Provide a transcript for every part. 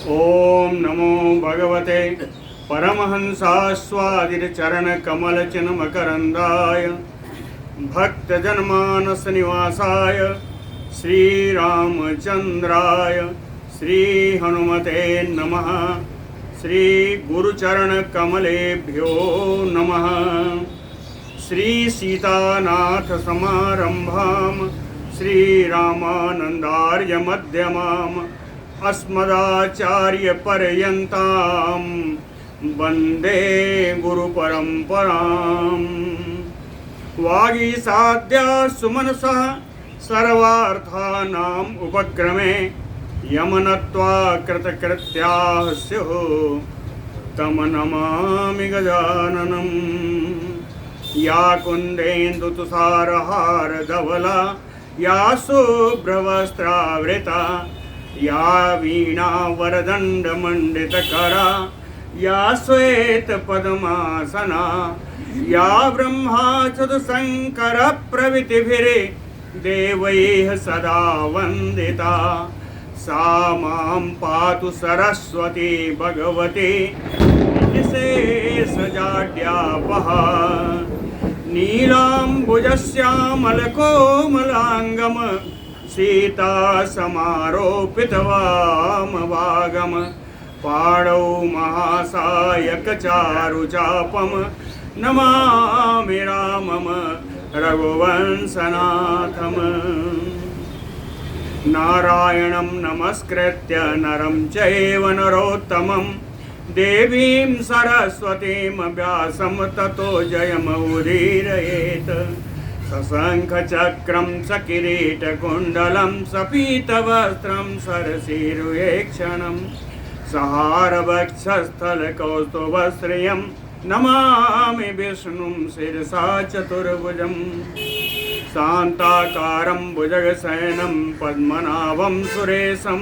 ओम नमो भगवते परमहंसास्वादितचरणकमलचिन्मकरन्दाय भक्तजनमानसनिवासाय श्रीरामचन्द्राय श्रीहनुमते नमः। श्रीगुरुचरणकमलेभ्यो नमः। श्रीसीतानाथसमारम्भां श्रीरामानन्दार्यमध्यमाम् अस्मदाचार्यपर्यन्तां वन्दे गुरुपरम्पराम्। वागीसाद्या सुमनसः सर्वार्थानाम् उपक्रमे यमनत्वा कृतकृत्याः स्युः तं नमामि गजाननम्। या कुन्देन्दुतुषारहारधवला या शुभ्रवस्त्रावृता या वीणावरदण्डमण्डितकरा या श्वेतपद्मासना या ब्रह्माच्युतशङ्करप्रभृतिभिर्देवैः सदा वन्दिता सा मां पातु सरस्वती भगवती निःशेषजाड्यापः। नीलाम्बुजश्यामलकोमलाङ्गम् सीता समारोपितवामभागम् पाणौ महासायकचारुचापम् नमामि रामम् रघुवंशनाथम्। नारायणं नमस्कृत्य नरं चैव नरोत्तमं देवीं सरस्वतीं व्यासं ततो जयमुदीरयेत्। सशङ्खचक्रं सकिरीटकुण्डलं सपीतवस्त्रं सरसीरुहेक्षणं सहारवक्षस्थलकौस्तुभश्रियं नमामि विष्णुं शिरसा चतुर्भुजं। शान्ताकारं भुजगशयनं पद्मनाभं सुरेशं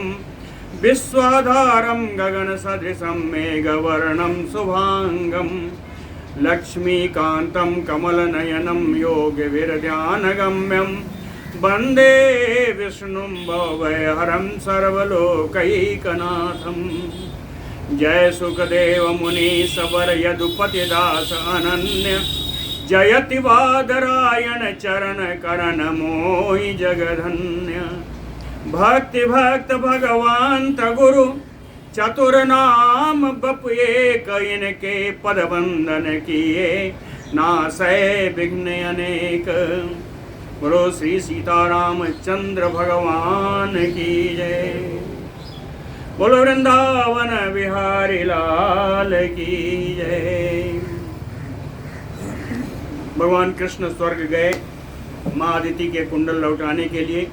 विश्वाधारं गगनसदृशं मेघवर्णं शुभाङ्गं लक्ष्मीकान्तं कमलनयनं योगविरध्यानगम्यं वन्दे विष्णुं भवभयहरं सर्वलोकैकनाथं। जय सुखदेव मुनि सबर यदुपतिदास अनन्य जयति वादरायण चरण करण मोहि जगधन्य। भक्ति भक्त भगवान गुरु चतुर नाम बप एक इनके पद बंदन किए नासै विघ्न अनेक। बोलो श्री सीतारामचंद्र भगवान की जय। बोलो वृंदावन बिहारी लाल की जय। भगवान कृष्ण स्वर्ग गए माँ अदिति के कुंडल लौटाने के लिए।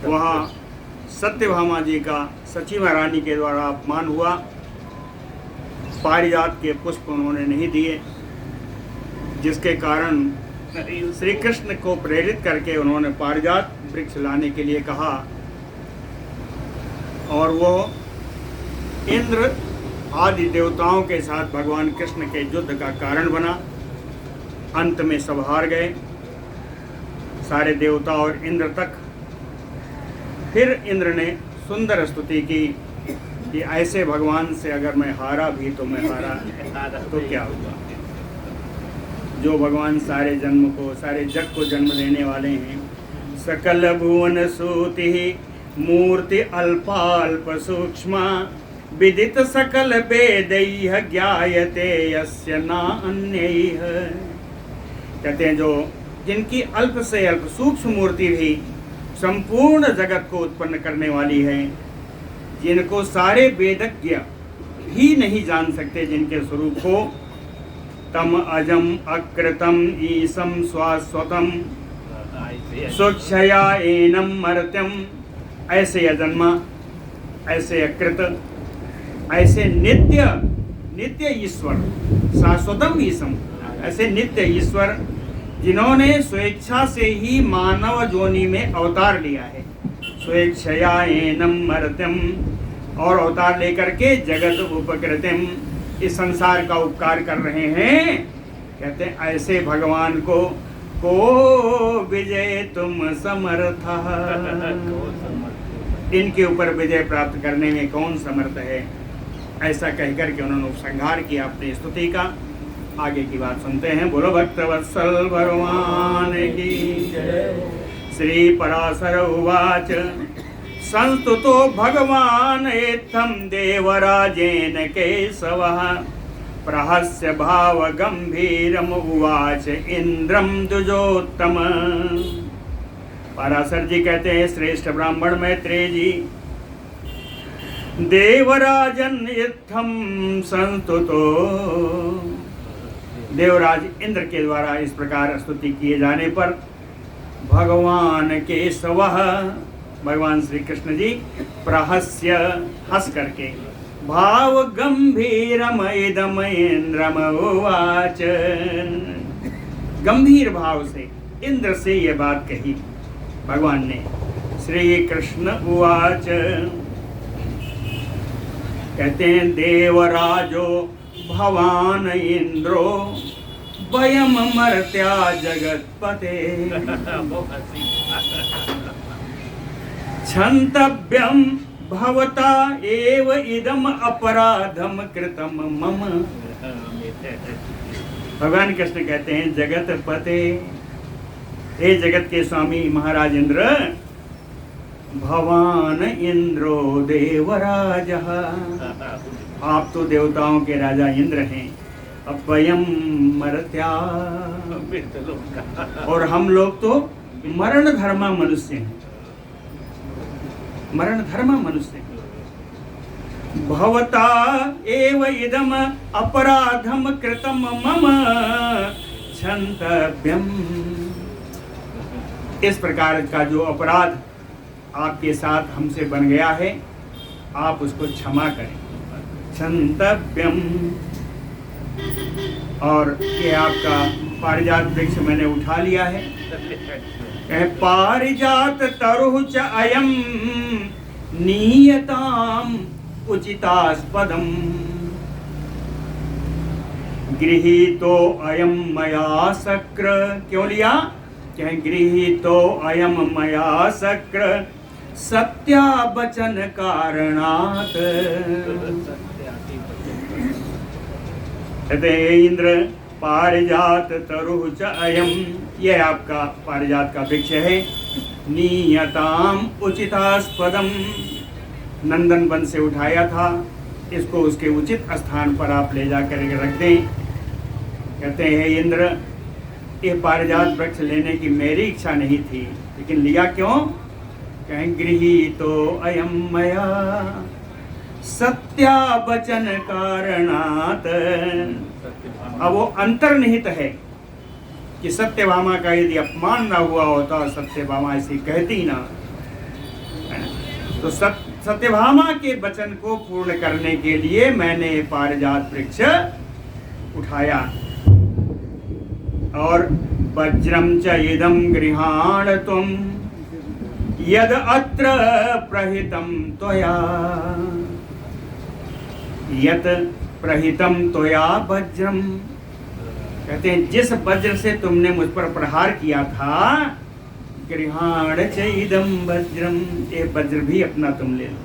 वहाँ सत्यभामा जी का सची महारानी के द्वारा अपमान हुआ। पारिजात के पुष्प उन्होंने नहीं दिए, जिसके कारण श्री कृष्ण को प्रेरित करके उन्होंने पारिजात वृक्ष लाने के लिए कहा और वो इंद्र आदि देवताओं के साथ भगवान कृष्ण के युद्ध का कारण बना। अंत में सब हार गए, सारे देवता और इंद्र तक। फिर इंद्र ने सुंदर स्तुति की कि ऐसे भगवान से अगर मैं हारा भी तो मैं हारा तो क्या हुआ। जो भगवान सारे जन्म को, सारे जग को जन्म देने वाले हैं। सकल भुवन सूति मूर्ति अल्पाल्प सूक्ष्मा विदित सकल वेदैः ज्ञायते यस्य न अन्यैः। कहते हैं जो जिनकी अल्प से अल्प सूक्ष्म मूर्ति भी संपूर्ण जगत को उत्पन्न करने वाली है, जिनको सारे वेदज्ञ भी नहीं जान सकते जिनके स्वरूप को। तम अजम अकृतम ईशम शाश्वतम स्वच्छया एनम मर्त्यम। ऐसे अजन्मा, ऐसे अकृत, ऐसे नित्य नित्य ईश्वर, शाश्वतम ईशम, ऐसे नित्य ईश्वर जिन्होंने स्वेच्छा से ही मानव जोनि में अवतार लिया है। स्वेच्छया एनम मर्त्यम, और अवतार लेकर के जगत उपकृतिम, इस संसार का उपकार कर रहे हैं। कहते हैं ऐसे भगवान को विजय तुम समर्थ। इनके ऊपर विजय प्राप्त करने में कौन समर्थ है। ऐसा कहकर के उन्होंने उपसंहार किया अपनी स्तुति का। आगे की बात सुनते हैं। बोलो भक्तवत्सल भगवान की जय। श्री पराशर उवाच संस्तुतो भगवान एत्थं देवराजेन केशवः प्रहस्य भाव गंभीरम उवाच इंद्रम द्विजोत्तम। पराशर जी कहते हैं, श्रेष्ठ ब्राह्मण मैत्रेय जी, देवराजन इत्थम संस्तुतो, देवराज इंद्र के द्वारा इस प्रकार स्तुति किए जाने पर भगवान केशवः, भगवान श्री कृष्ण जी, प्रहस्य हंस करके, भाव गंभीरम इदम इंद्रम उवाच, गंभीर भाव से इंद्र से ये बात कही भगवान ने। श्री कृष्ण उवाच, कहते हैं, देवराजो भवान इंद्रो वयम मर्त्या जगत्पते क्षन्तव्यं भवता एव इदम अपराधम कृतम मम। भगवान कृष्ण कहते हैं, जगत पते, हे जगत के स्वामी महाराज इंद्र, भवान इंद्रो देवराज, आप तो देवताओं के राजा इंद्र हैं, अपयम मर्त्या, और हम लोग तो मरण धर्मा मनुष्य हैं, मरण धर्मा मनुष्य हैं। भवता एव इदम अपराधम कृतम मम क्षन्तव्यम, इस प्रकार का जो अपराध आपके साथ हमसे बन गया है, आप उसको क्षमा करें। क्षन्तव्यम, और ये आपका पारिजात वृक्ष मैंने उठा लिया है। पारिजात तरुः च अयम नीयताम उचितास्पदम गृहीतो अयम मया शक्र, क्यों लिया? क्या गृहीतो अयम मया शक्र सत्यावचन कारणात्। इंद्र पारिजात तरुः च अयम, यह आपका पारिजात का वृक्ष है। नीयताम उचितास्पदम, नंदन वन से उठाया था, इसको उसके उचित स्थान पर आप ले जाकर रख दें। कहते हैं, इंद्र, यह पारिजात वृक्ष लेने की मेरी इच्छा नहीं थी, लेकिन लिया क्यों? कहें, गृहीतो अयम मया सत्यावचन कारणात्। अब वो अंतर्निहित है कि सत्यभामा का यदि अपमान ना हुआ होता, सत्यभामा ऐसी कहती ना, तो सत्यभामा के वचन को पूर्ण करने के लिए मैंने पारिजात वृक्ष उठाया। और वज्रम च इदं गृहाण तुम यद अत्र प्रहितम त्वया, यत प्रहितम त्वया वज्रम, कहते हैं, जिस वज्र से तुमने मुझ पर प्रहार किया था, गृहाण च इदं वज्रम, ये वज्र भी अपना तुम ले लो।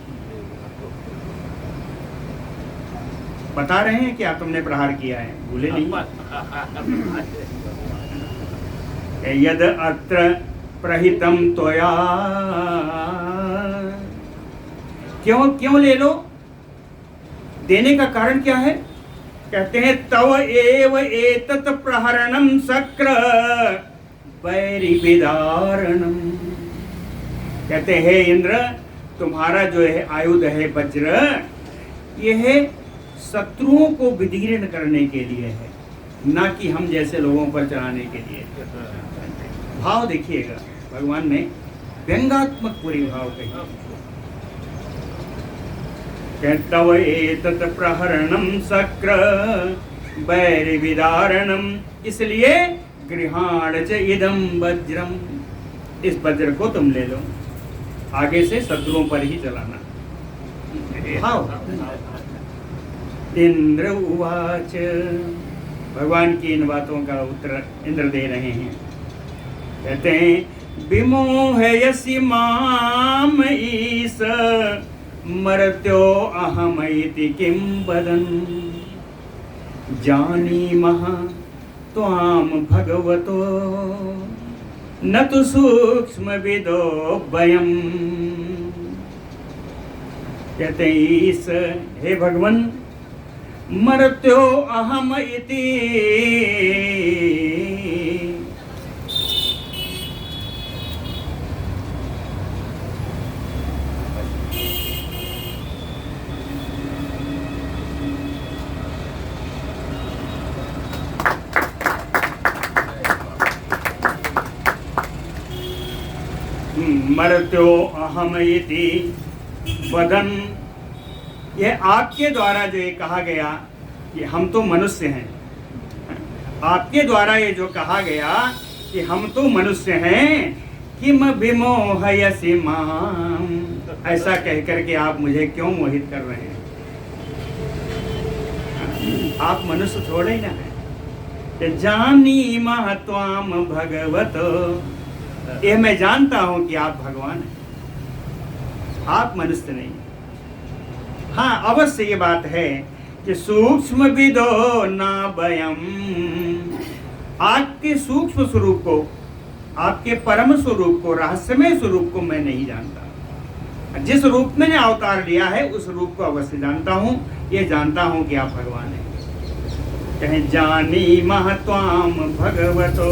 बता रहे हैं क्या तुमने प्रहार किया है, भूले नहीं। यद अत्र प्रहितम त्वया, क्यों ले लो? देने का कारण क्या है? कहते हैं, तव एव एतत् प्रहरणम शक्र वैरिविदारणम, कहते हैं, इंद्र, तुम्हारा जो है आयुध है वज्र, यह शत्रुओं को विदीर्ण करने के लिए है, ना कि हम जैसे लोगों पर चलाने के लिए। भाव देखिएगा, भगवान ने व्यंगात्मक पूरी भाव कही। तव एतत् प्रहरणम शक्र वैरिविदारणम, इसलिए गृहाण च इदं वज्रम, इस वज्र को तुम ले लो, आगे से शत्रुओं पर ही चलाना। भाव। इंद्र उवाच, भगवान की इन बातों का उत्तर इंद्र दे रहे हैं। कहते हैं, विमोहयसि माम ईश मर्त्यो अहमैति किं वदन् जानीमः त्वां भगवतो न तु सूक्ष्मविदो वयम्। कहते ईश, हे भगवन, मर्त्यो अहम इति मर्त्यो अहम इति वदन। ये आपके द्वारा जो ये कहा गया, ये हम तो मनुष्य हैं, आपके द्वारा ये जो कहा गया कि हम तो मनुष्य हैं, किम विमोहयसि माम, ऐसा कहकर के आप मुझे क्यों मोहित कर रहे हैं? आप मनुष्य थोड़े ही ना हैं। जानीमः त्वाम भगवतो, ये मैं जानता हूं कि आप भगवान हैं, आप मनुष्य नहीं। हाँ, अवश्य ये बात है कि सूक्ष्म विदो ना वयम, आपके सूक्ष्म स्वरूप को, आपके परम स्वरूप को, रहस्यमय स्वरूप को मैं नहीं जानता। जिस रूप में अवतार लिया है उस रूप को अवश्य जानता हूँ, ये जानता हूँ कि आप भगवान हैं। कहें जानीमः त्वाम भगवतो,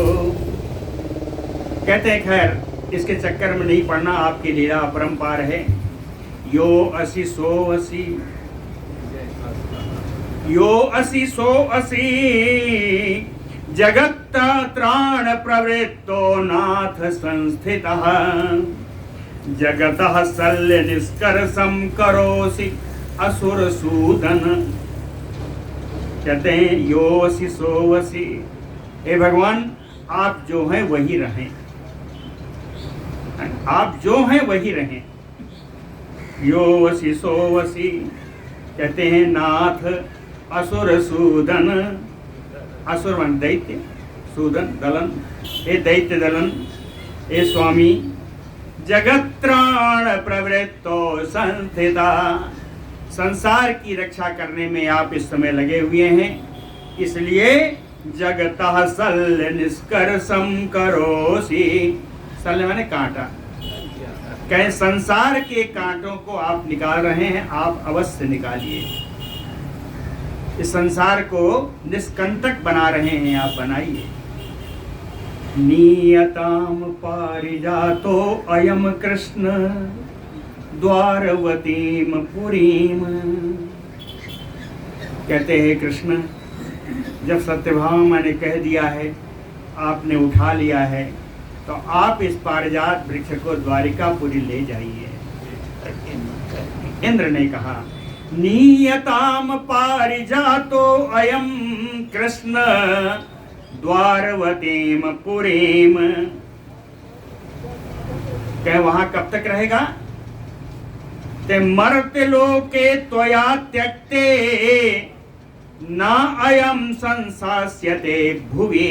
कहते हैं खैर इसके चक्कर में नहीं पड़ना, आपकी लीला अपरंपार है। यो असि सो असि, यो असि सो असि, जगत् त्राण प्रवृत्तो नाथ संस्थितः, जगतः शल्य निष्कर्षं करोसि असुर सूदन। कहते हैं यो असि सो असि, हे भगवान आप जो हैं वही रहें, आप जो हैं वही रहें। यो वसी सो वसी, कहते हैं नाथ असुर सूदन, असुर मन दैत्य, सूदन दलन, हे दैत्य दलन, हे स्वामी, जगत्राण प्रवृत्तो संस्थिता, संसार की रक्षा करने में आप इस समय लगे हुए हैं, इसलिए जगतः शल्य निष्कर्षं करोसि, शल्य माने कांटा, कहें संसार के कांटों को आप निकाल रहे हैं, आप अवश्य निकालिए। इस संसार को निष्कंटक बना रहे हैं, आप बनाइए। नियताम पारिजातो अयम कृष्ण द्वारवतीम पुरीम, कहते हैं कृष्ण, जब सत्यभामा ने कह दिया है, आपने उठा लिया है, तो आप इस पारिजात वृक्ष को द्वारिकापुरी ले जाइए। इंद्र ने कहा नियताम पारिजातो अयम कृष्ण द्वारवतीम पुरीम, क्या वहां कब तक रहेगा? ते मर्त्य लोके त्वया त्यक्ते ना अयम संसास्यते भुवि।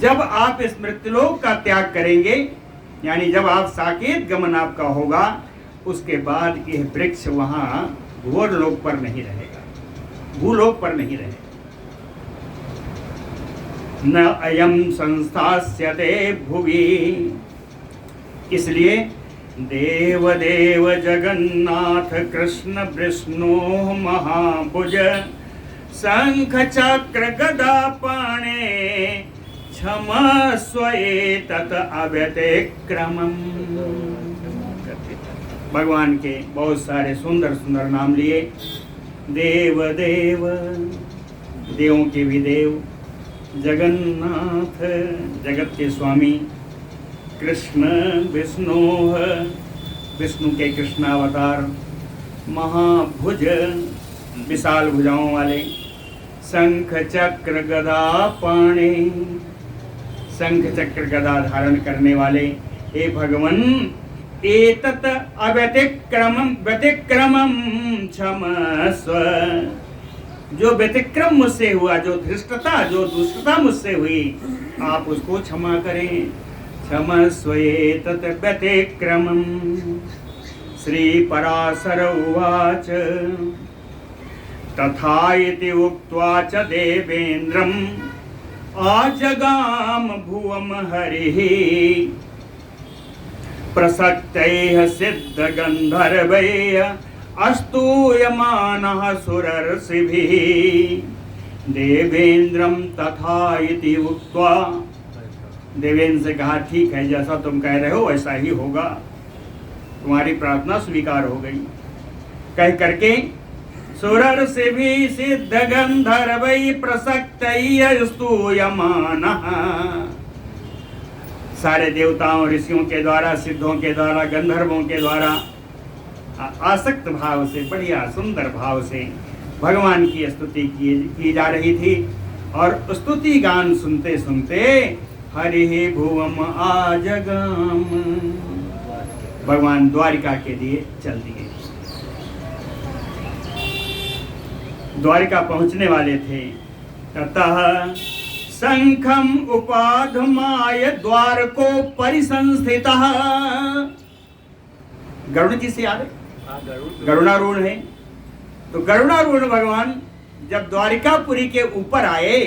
जब आप इस मृत्युलोक का त्याग करेंगे, यानी जब आप साकेत गमन आपका होगा, उसके बाद यह वृक्ष वहां भूलोक पर नहीं रहेगा, भूलोक पर नहीं रहेगा। न अयम संस्थास्यते भुवि, इसलिए देव देव जगन्नाथ कृष्ण विष्णु महाभुज शंख चक्र गदा पाणे क्षमस्व एतत् अव्यतिक्रमम्। भगवान के बहुत सारे सुंदर सुंदर नाम लिए। देव देव, देवों के भी देव, जगन्नाथ जगत के स्वामी, कृष्ण विष्णु, विष्णु के कृष्णावतार, महाभुज विशाल भुजाओं वाले, शंख चक्र गदा पाणे, शंख चक्र गदा धारण करने वाले, हे भगवन एतत् अव्यतिक्रमम् व्यतिक्रमम् क्षमस्व, जो व्यतिक्रम मुझसे हुआ, जो धृष्टता, जो दुष्टता मुझसे हुई, आप उसको क्षमा करें। क्षमस्वएतत् व्यतिक्रमम्। श्रीपराशर उवाच तथा इति उक्त्वा च देवेन्द्रम् आजगाम भुवम् हरिः। प्रसक्तैः सिद्धगन्धर्वैः अस्तूयमानः सुरर्षिभिः। देवेन्द्रं तथा इति उक्त्वा, देवेंद्र से कहा ठीक है, जैसा तुम कह रहे हो वैसा ही होगा, तुम्हारी प्रार्थना स्वीकार हो गई। कह करके सुरर्षिभिः सिद्धगन्धर्वैः प्रसक्तैः स्तूयमानः। सारे देवताओं ऋषियों के द्वारा, सिद्धों के द्वारा, गंधर्वों के द्वारा आसक्त भाव से, बढ़िया सुंदर भाव से भगवान की स्तुति की जा रही थी। और स्तुति गान सुनते सुनते हरि भुवम आजगाम, भगवान द्वारिका के लिए चल दिए। द्वारिका पहुंचने वाले थे। ततः शंखम उपाधमाय द्वार को परिसंस्थितः। गरुड़ जी से याद है, गरुड़ारूढ़ है। तो गरुड़ारूढ़ भगवान जब द्वारिकापुरी के ऊपर आए,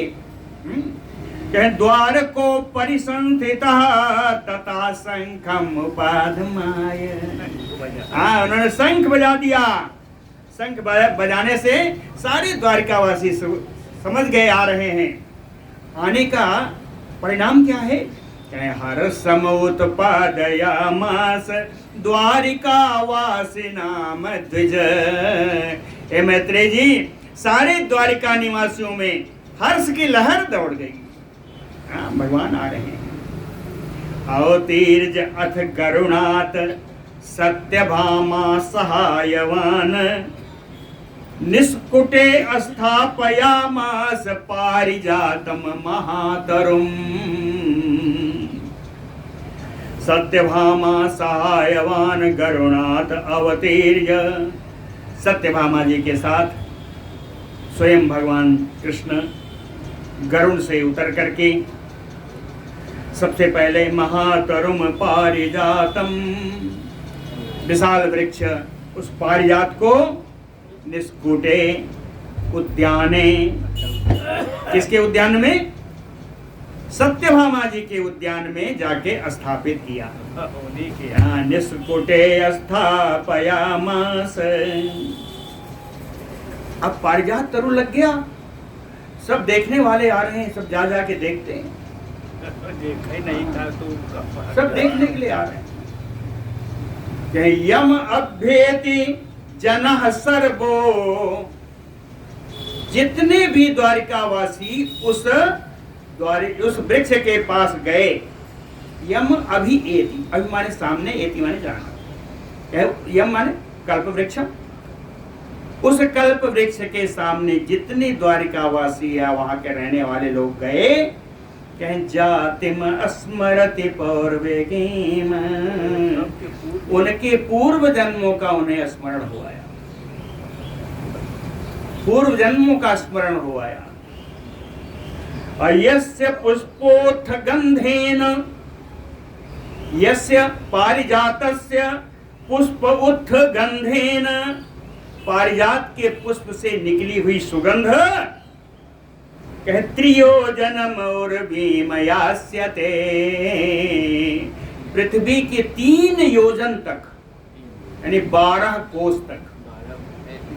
कहे द्वार को परिसंस्थितः तथा शंखम उपाधमाय। हाँ, उन्होंने शंख बजा दिया। शंख बजाने से सारे द्वारिकावासी समझ गए आ रहे हैं। आने का परिणाम क्या है? हर समोत्पादयामास द्वारिकावासिनाम द्विज। हे मैत्रेय जी, सारे द्वारिका निवासियों में हर्ष की लहर दौड़ गई। भगवान आ रहे हैं। अवतीर्ज अथ गरुणात सत्यभामा सहायवान। निष्कुटे स्थापयामास पारिजातम महातरुम्। सत्यभामा सहायवान गरुणात अवतीर्य। सत्यभामा जी के साथ स्वयं भगवान कृष्ण गरुड़ से उतर करके सबसे पहले महातरुम पारिजातम, विशाल वृक्ष, उस पारिजात को निष्कुटे उद्याने, किसके उद्यान में? सत्यभामा जी के उद्यान में जाके स्थापित किया। निष्कुटे स्थापयामास। अब पारिजात तरुण लग गया, सब देखने वाले आ रहे हैं, सब जा जा के देखते हैं। देखा ही नहीं था तो सब देखने के लिए आ रहे हैं। यम अभ्येति जनः सर्वो। जितने भी द्वारिकावासी उस वृक्ष के पास गए। यम अभि एति, अभि माने सामने, एति माने जाना। यम माने कल्प वृक्ष। उस कल्प वृक्ष के सामने जितने द्वारिकावासी या वहां के रहने वाले लोग गए, कहें जातिम स्मरति पौर्वेगीम। उनके पूर्व जन्मों का उन्हें स्मरण हो आया, पूर्व जन्मों का स्मरण हो आया। यस्य पुष्पोत्थ गंधेन, यस्य पारिजातस्य पुष्प उत्थ गंधेन, पारिजात के पुष्प से निकली हुई सुगंध त्रियो जन्म और भीमयास्यते। पृथ्वी के 3 योजन तक, यानी 12 कोस तक,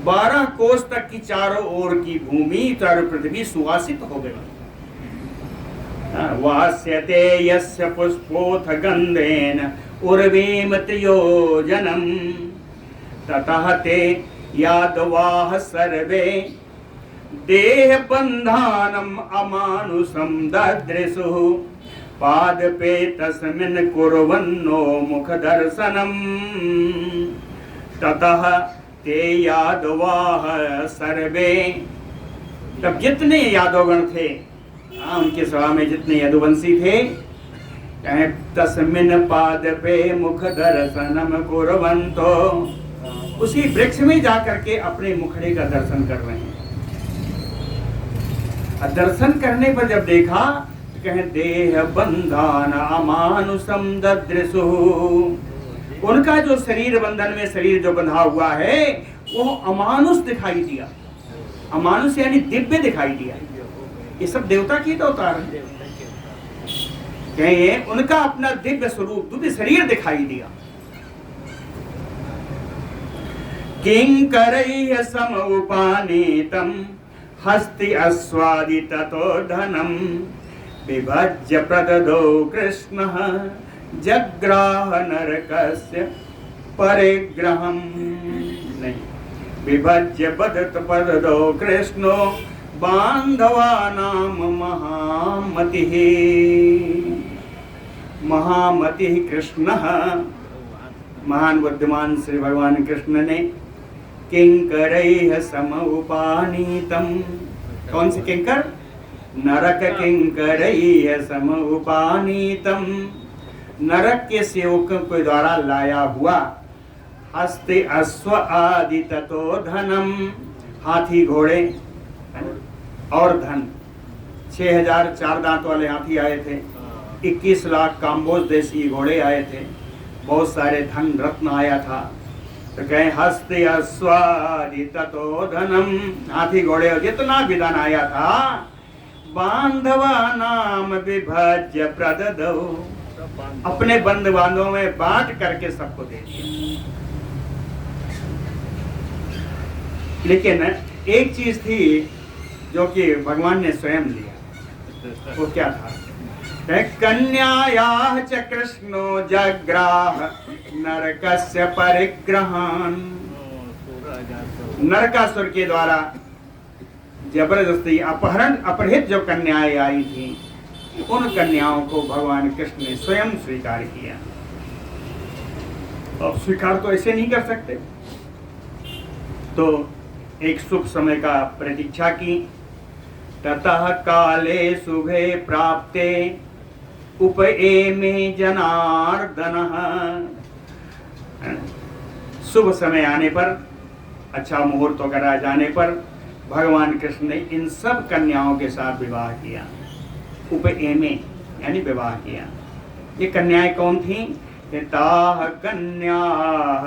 12 कोस तक की चारों ओर की भूमि, चारों पृथ्वी सुवासित हो गई। वास्यते यस्य पुष्पोथ गंधेन उर्वीम त्रियोजनम। ततः ते यादवाः सर्वे देह बंधानम अमानुषम ददृशुः। पादपे तस्मिन् कुर्वन्नो मुख दर्शनम। ततः ते यादवाः सर्वे। तब जितने यादवगण थे, उनके सभा में जितने यदुवंशी थे, तस्मिन् पादपे मुख दर्शनम कुर्वन्तो, उसी वृक्ष में जाकर के अपने मुखड़े का दर्शन कर रहे हैं। दर्शन करने पर जब देखा कह देह बंधन अमानुषम ददृशु। उनका जो शरीर बंधन में शरीर जो बंधा हुआ है वो अमानुष दिखाई दिया। अमानुष यानी दिव्य दिखाई दिया। ये सब देवता की तो अवतार है। कहें उनका अपना दिव्य स्वरूप दिव्य शरीर दिखाई दिया। किंकरैः समउपानीतं हस्ति अस्वादि ततो धनम विभज्य प्रददो कृष्णः जग्राह नरकस्य परिग्रहम्। नहीं, विभज्य बदत प्रददो कृष्णो बांधवानाम महामतिः। महामतिः कृष्णः, महान बुद्धिमान श्री भगवान कृष्ण ने किंकरैः समउपानीतम। कौन से किंकर? नरक किंकरैः समउपानीतम। नरक के सेवकों के द्वारा लाया हुआ हस्ते अश्व आदि ततो धनम, हाथी घोड़े और धन। 6000 4 दांत वाले हाथी आए थे, 21 लाख काम्बोज देशी घोड़े आए थे, बहुत सारे धन रत्न आया था। तो कहे हस्ते अश्वादि ततो धनम, हाथी घोड़े जितना भी धन आया था बांधवा नाम विभज्य प्रददो, अपने बंद बांधवों में बांट करके सबको दे दिया। लेकिन एक चीज थी जो कि भगवान ने स्वयं लिया, वो क्या था? कन्यायाः च कृष्णो जग्राह नरकस्य परिग्रहान्। नरकासुर के द्वारा जबरदस्ती अपहरित जो कन्याएं आई थी, उन कन्याओं को भगवान कृष्ण ने स्वयं स्वीकार किया। अब स्वीकार तो ऐसे नहीं कर सकते, तो एक शुभ समय का प्रतीक्षा की। ततः काले शुभे प्राप्ते उपएमे जनार्दनः। शुभ समय आने पर, अच्छा मुहूर्त वगैरह आ जाने पर भगवान कृष्ण ने इन सब कन्याओं के साथ विवाह किया। उपएमे यानी विवाह किया। ये कन्याएं कौन थीं? ताः कन्याः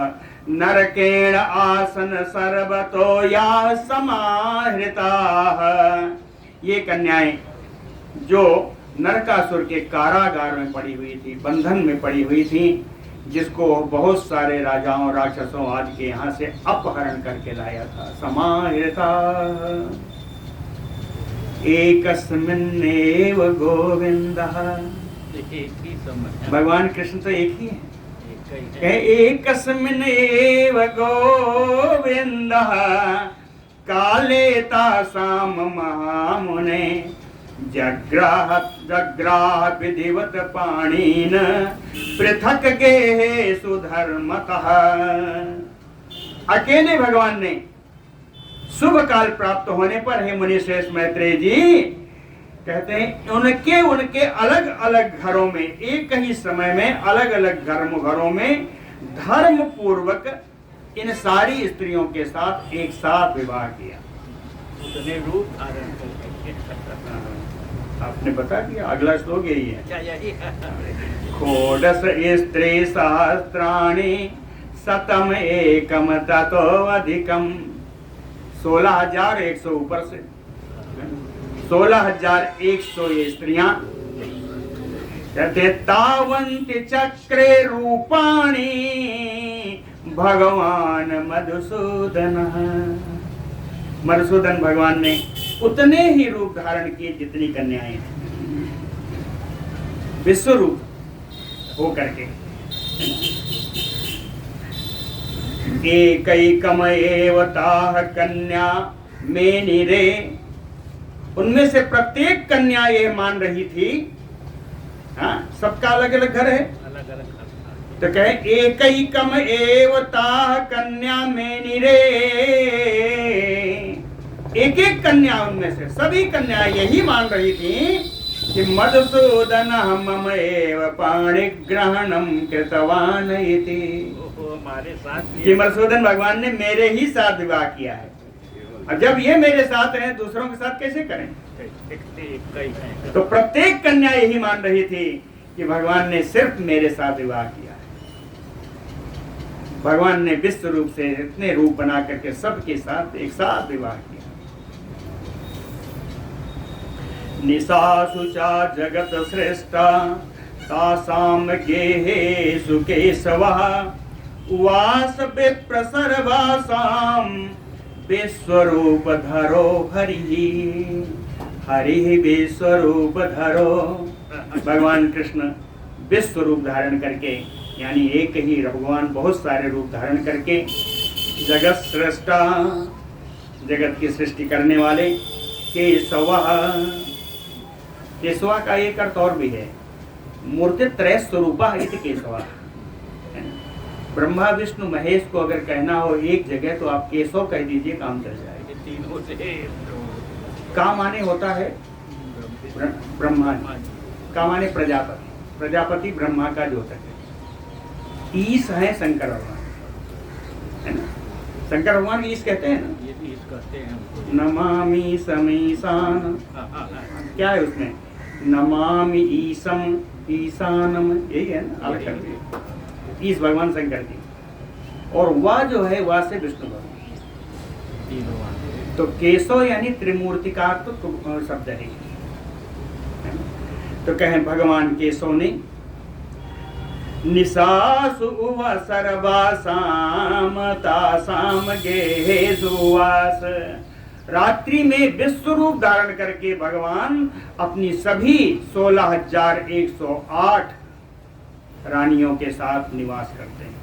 नरकेण आसन सर्वतो या समाहृताः। ये कन्याएं जो नरकासुर के कारागार में पड़ी हुई थी, बंधन में पड़ी हुई थी, जिसको बहुत सारे राजाओं राक्षसों आदि के यहाँ से अपहरण करके लाया था। समाहृता एकस्मिन्नेव गोविंदः। भगवान कृष्ण तो एक ही है। एकस्मिन्नेव गोविंदः काले तासाम महामुने जग्राह विधिवत पाणिन पृथक गेहे सुधर्मतः। अकेले भगवान ने शुभ काल प्राप्त होने पर, हे मुनि श्रेष्ठ मैत्रेय जी कहते हैं, उनके अलग अलग घरों में, एक ही समय में अलग अलग घरों में धर्म पूर्वक इन सारी स्त्रियों के साथ एक साथ विवाह किया। उतने रूप धारण करके। आपने बता दिया, अगला श्लोक यही है। क्या यही है? खोडस स्त्री सहस्राणि शतम एकम ततो अधिकम। 16,100 ऊपर से 16,100 ये स्त्रियां कहते तावंति चक्रे रूपाणी भगवान मधुसूदन। मधुसूदन भगवान ने उतने ही रूप धारण किए जितनी कन्याएं थी, विश्व रूप हो करके। एकैकम एव ताः कन्या मेनिरे। उनमें से प्रत्येक कन्या ये मान रही थी, हाँ, सबका अलग अलग घर है, अलग अलग। तो कहे एकैकम एव ताः कन्या मेनिरे। एक एक कन्या उनमें से सभी कन्या यही मान रही थी कि मधुसूदन मम एव पाणिग्रहणम कृतवान इति। हमारे साथ कि मधुसूदन भगवान ने मेरे ही साथ विवाह किया है। अब जब ये मेरे साथ हैं, दूसरों के साथ कैसे करें? कई तो प्रत्येक कन्या यही मान रही थी कि भगवान ने सिर्फ मेरे साथ विवाह किया है। भगवान ने विश्व रूप से इतने रूप बना करके सबके साथ एक साथ विवाह किया। निशासु चा जगत श्रेष्ठा तासाम गेहेषु केशवः उवास विप्र सर्वासाम विश्वरूप धरो हरि हरि विश्वरूप धरो। भगवान कृष्ण विश्व रूप धारण करके, यानी एक ही भगवान बहुत सारे रूप धारण करके जगत सृष्टा, जगत की सृष्टि करने वाले, केशवा, केशवा का एक अर्थ और भी है, मूर्ति त्रय स्वरूपा इति केशवा। ब्रह्मा विष्णु महेश को अगर कहना हो एक जगह तो आप केशव कह दीजिए, काम चल जाएगा। तीनों से का माने होता है ब्रह्मा, का माने प्रजापति, प्रजापति ब्रह्मा का द्योतक है। ईश है शंकर भगवान, है ना? शंकर भगवान ईश कहते हैं ना, ये ईश कहते हैं हमको। नमामि समीसान, क्या है उसमें? नमामि ईशम ईशानम, यही है ना, अलग कर दिए। ईश भगवान शंकर जी, और वह जो है वह से विष्णु भगवान। तो केशव यानी त्रिमूर्तिकार तो शब्द है। तो कहें भगवान केशव ने निशासु सर्वासाम तासाम गेहेषु वास, रात्रि में विश्व रूप धारण करके भगवान अपनी सभी 16,108 रानियों के साथ निवास करते हैं,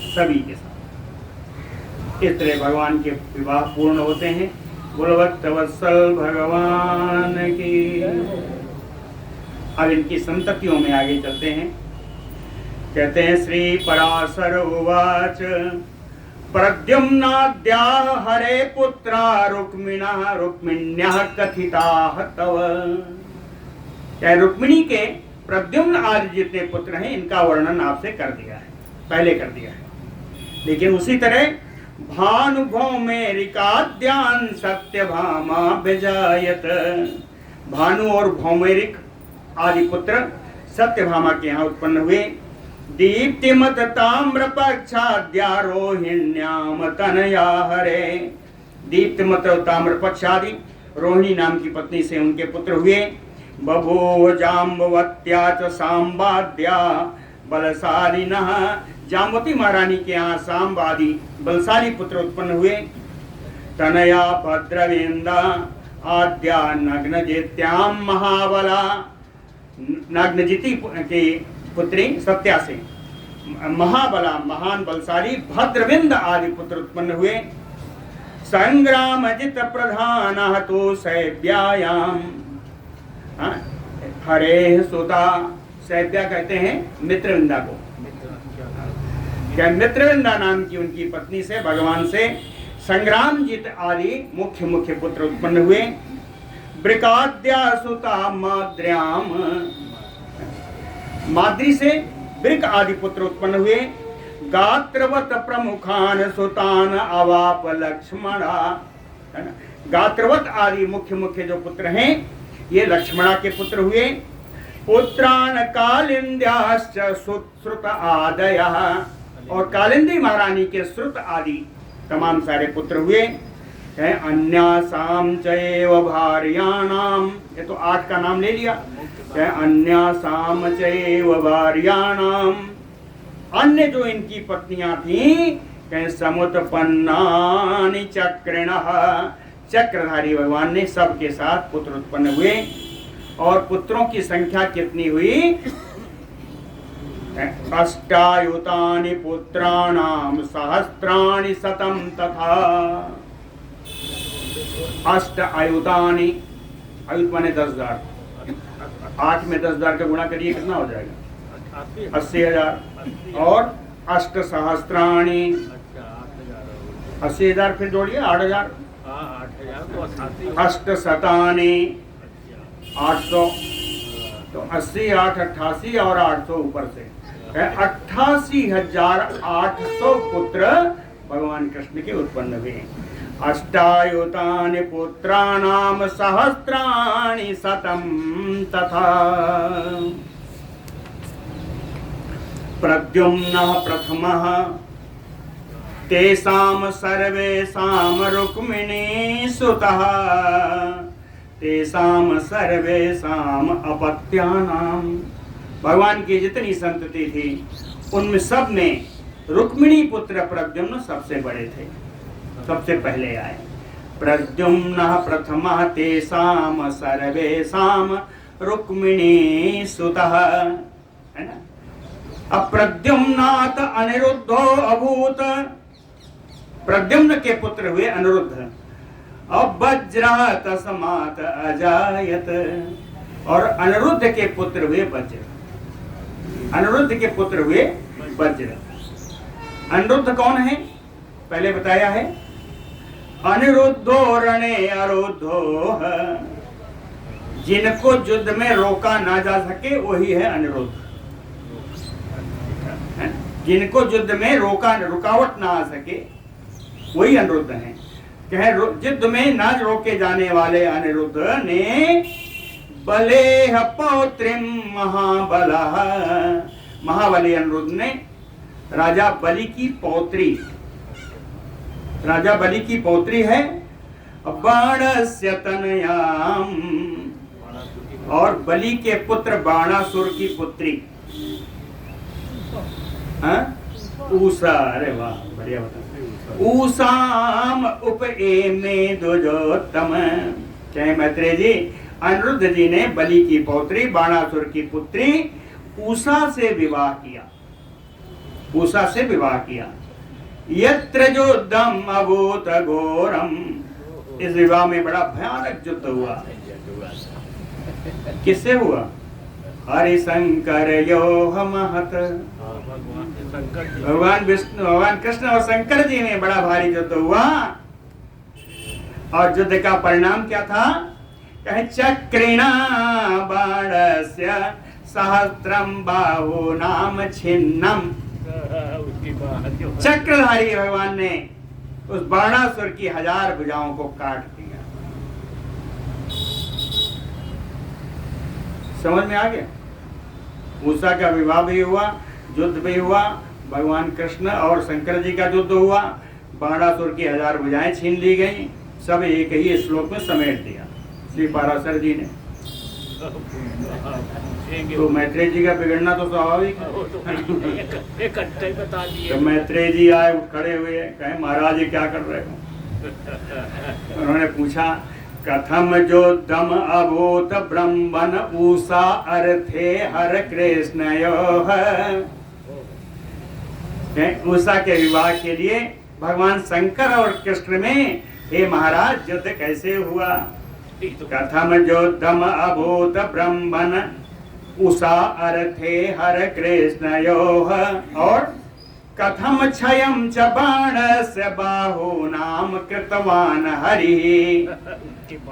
सभी के साथ। इस तरह भगवान के विवाह पूर्ण होते हैं। गुणवत्त वत्सल भगवान की। अब इनकी संततियों में आगे चलते हैं। कहते हैं श्री पराशर उवाच प्रद्युम्नाद्या हरे पुत्रा रुक्मिण्यः कथिताः तव। क्या रुक्मिणी के प्रद्युम्न आदि जितने पुत्र हैं इनका वर्णन आपसे कर दिया है, पहले कर दिया है। लेकिन उसी तरह भानुभौमेरिकाद्यान् सत्यभामा विजायत, भानु और भौमेरिक आदि पुत्र सत्यभामा के यहाँ उत्पन्न हुए। दीप्तिमत ताम्र पक्षाद्या रोहिण्याम तनया हरे, दीप्तिमत ताम्र पक्षादि रोहिणी नाम की पत्नी से उनके पुत्र हुए। बभूव जाम्बवत्या च सांबाद्या बलशालिनः, जाम्बवती महारानी के यहाँ सांबादि बलशाली पुत्र उत्पन्न हुए। तनया भद्रवेंदा आद्या नग्नजित्याम महाबला, नग्नजिति के पुत्री सत्या से महाबला महान बलशाली भद्रविंद आदि पुत्र उत्पन्न हुए। संग्रामजित प्रधान तो सैव्यायाम, हरे सुता, सैव्या कहते हैं मित्रविंदा को। क्या मित्रविंदा नाम की उनकी पत्नी से भगवान से संग्रामजित आदि मुख्य मुख्य पुत्र उत्पन्न हुए। ब्रिकाद्या सुता माद्र्याम, माद्री से ब्रिक आदि पुत्र उत्पन्न हुए। गात्रवत प्रमुखान सुतान अवाप लक्ष्मणा, है ना? गात्रवत आदि मुख्य मुख्य जो पुत्र हैं ये लक्ष्मणा के पुत्र हुए। पुत्रान कालिंद्याश्च श्रुत आदयः, और कालिंदी महारानी के श्रुत आदि तमाम सारे पुत्र हुए। अन्यासाम चैव भार्याणाम, ये तो 8 का नाम ले लिया। अन्यासाम चैव भार्याणाम, अन्य जो इनकी पत्नियां थीं समुत्पन्नानि चक्रिणः, चक्रधारी भगवान ने सबके साथ पुत्र उत्पन्न हुए। और पुत्रों की संख्या कितनी हुई? अष्टायुतानि पुत्राणाम सहस्राणि शतम तथा। अष्ट आयुतानि, आयुत माने 10,000, 8 में 10,000 का गुणा करिए कितना हो जाएगा? 80,000। और अष्ट सहस्राणि, 80,000 फिर जोड़िए 8,000। अष्ट शतानि 800, तो 80, 8, 88 और 800 ऊपर से 88,800 पुत्र भगवान कृष्ण के उत्पन्न हुए। अष्टायुतानि पुत्राणां सहस्राणि शतं तथा प्रद्युम्नः प्रथमः तेषां सर्वेषां रुक्मिणी सुतः तेषां सर्वेषां अपत्यानां। भगवान की जितनी संतति थी उनमें सब में रुक्मिणी पुत्र प्रद्युम्न सबसे बड़े थे, सबसे पहले आए। प्रद्युम्नः प्रथमः तेषां सर्वेषां रुक्मिणी सुतः, है ना। अब प्रद्युम्नात् अनिरुद्धो अभूत, प्रद्युम्न के पुत्र हुए अनिरुद्ध। अब वज्रः तस्मात् अजायत, और अनिरुद्ध के पुत्र हुए वज्र। अनिरुद्ध के पुत्र हुए वज्र। अनिरुद्ध कौन है पहले बताया है। अनिरुद्धो रणे अरुद्धो, जिनको युद्ध में रोका ना जा सके वही है अनिरुद्ध। जिनको युद्ध में रुकावट ना आ सके वही अनिरुद्ध है। कहे युद्ध में ना रोके जाने वाले अनिरुद्ध ने बलेह पौत्रिम महाबलः, महाबली अनिरुद्ध ने राजा बलि की पौत्री, राजा बलि की पौत्री है बाणस्य तनयाम, और बलि के पुत्र बाणासुर की पुत्री ऊषा। अरे वाह बढ़िया बता। ऊषाम उपएमे द्विजोत्तम। क्या मैत्रेय जी, अनिरुद्ध जी ने बलि की पौत्री बाणासुर की पुत्री ऊषा से विवाह किया, ऊषा से विवाह किया। यत्र युद्धम अभूत घोरम, इस विवाह में बड़ा भयानक युद्ध हुआ। किससे हुआ? हरिशंकर योह महत, भगवान विष्णु भगवान कृष्ण और शंकर जी में बड़ा भारी युद्ध हुआ। और युद्ध का परिणाम क्या था? कहे चक्रिणा बाणस्य सहस्त्रम बाहूनाम छिन्नम, चक्रधारी भगवान ने उस बाणासुर की 1000 भुजाओं को काट दिया। समझ में आ गया? ऊषा का विवाह भी हुआ, युद्ध भी हुआ, भगवान कृष्ण और शंकर जी का युद्ध हुआ, बाणासुर की 1000 भुजाएं छीन ली गई। सब एक ही श्लोक में समेट दिया श्री पराशर जी ने। तो मैत्रेय जी का बिगड़ना तो स्वाभाविक है। तो मैत्रेय जी आए, खड़े हुए, कहे महाराज ये क्या कर रहे हो? उन्होंने पूछा कथम योद्धम अभूत ब्रह्मण ऊषा अर्थे हर कृष्णयोः। ऊषा के विवाह के लिए भगवान शंकर और कृष्ण में हे महाराज युद्ध कैसे हुआ? कथम योद्धम अभूत ब्रह्मण ऊषा अर्थे हर कृष्णयोः, और कथम क्षयं च बाणस्य बाहूनाम कृतवान हरि,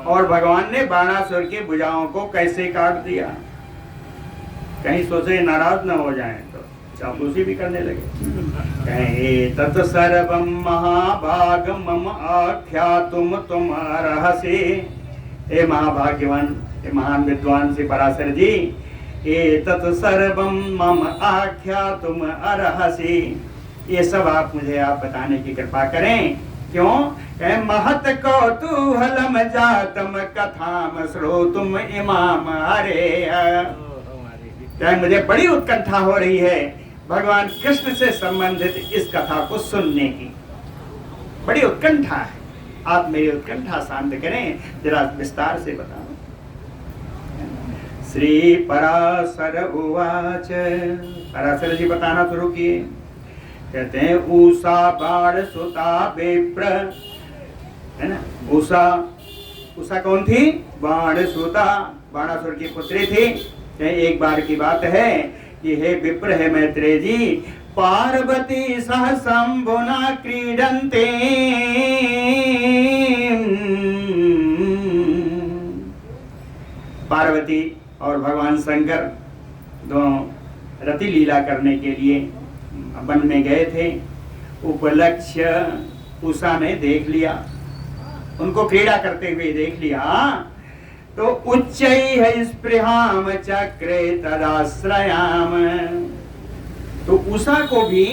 और भगवान ने बाणासुर की भुजाओं को कैसे काट दिया। कहीं सोचे नाराज न हो जाएं तो चापलूसी भी करने लगे। कहे तत् सर्वं महाभाग मम आख्यातुम तुम अर्हसि। हे महाभाग्यवान, हे महान विद्वान श्री पराशर जी, एतत् सर्वं मम आख्यातुम अर्हसि, ये सब आप मुझे आप बताने की कृपा करें। क्यों? महत कौतूहलम जातम कथाम श्रोतुम इमाम हरे। मुझे बड़ी उत्कंठा हो रही है भगवान कृष्ण से संबंधित इस कथा को सुनने की, बड़ी उत्कंठा है। आप मेरी उत्कंठा शांत करें, जरा विस्तार से बताओ। श्री पराशर उवाच, पराशर जी बताना शुरू किए। कहते हैं ऊषा बाण सुता विप्र, है ना। ऊषा, ऊषा कौन थी? बाण सुता, बाणासुर की पुत्री थी। एक बार की बात है कि हे विप्र, है मैत्रेय जी, पार्वती सह शंभुना क्रीडन्ते, पार्वती और भगवान शंकर दोनों रति लीला करने के लिए वन में गए थे। उपलक्ष्य, उषा ने देख लिया, उनको क्रीड़ा करते हुए देख लिया तो उच्चैः स्पृहाम चक्रे तदाश्रयाम, तो उषा को भी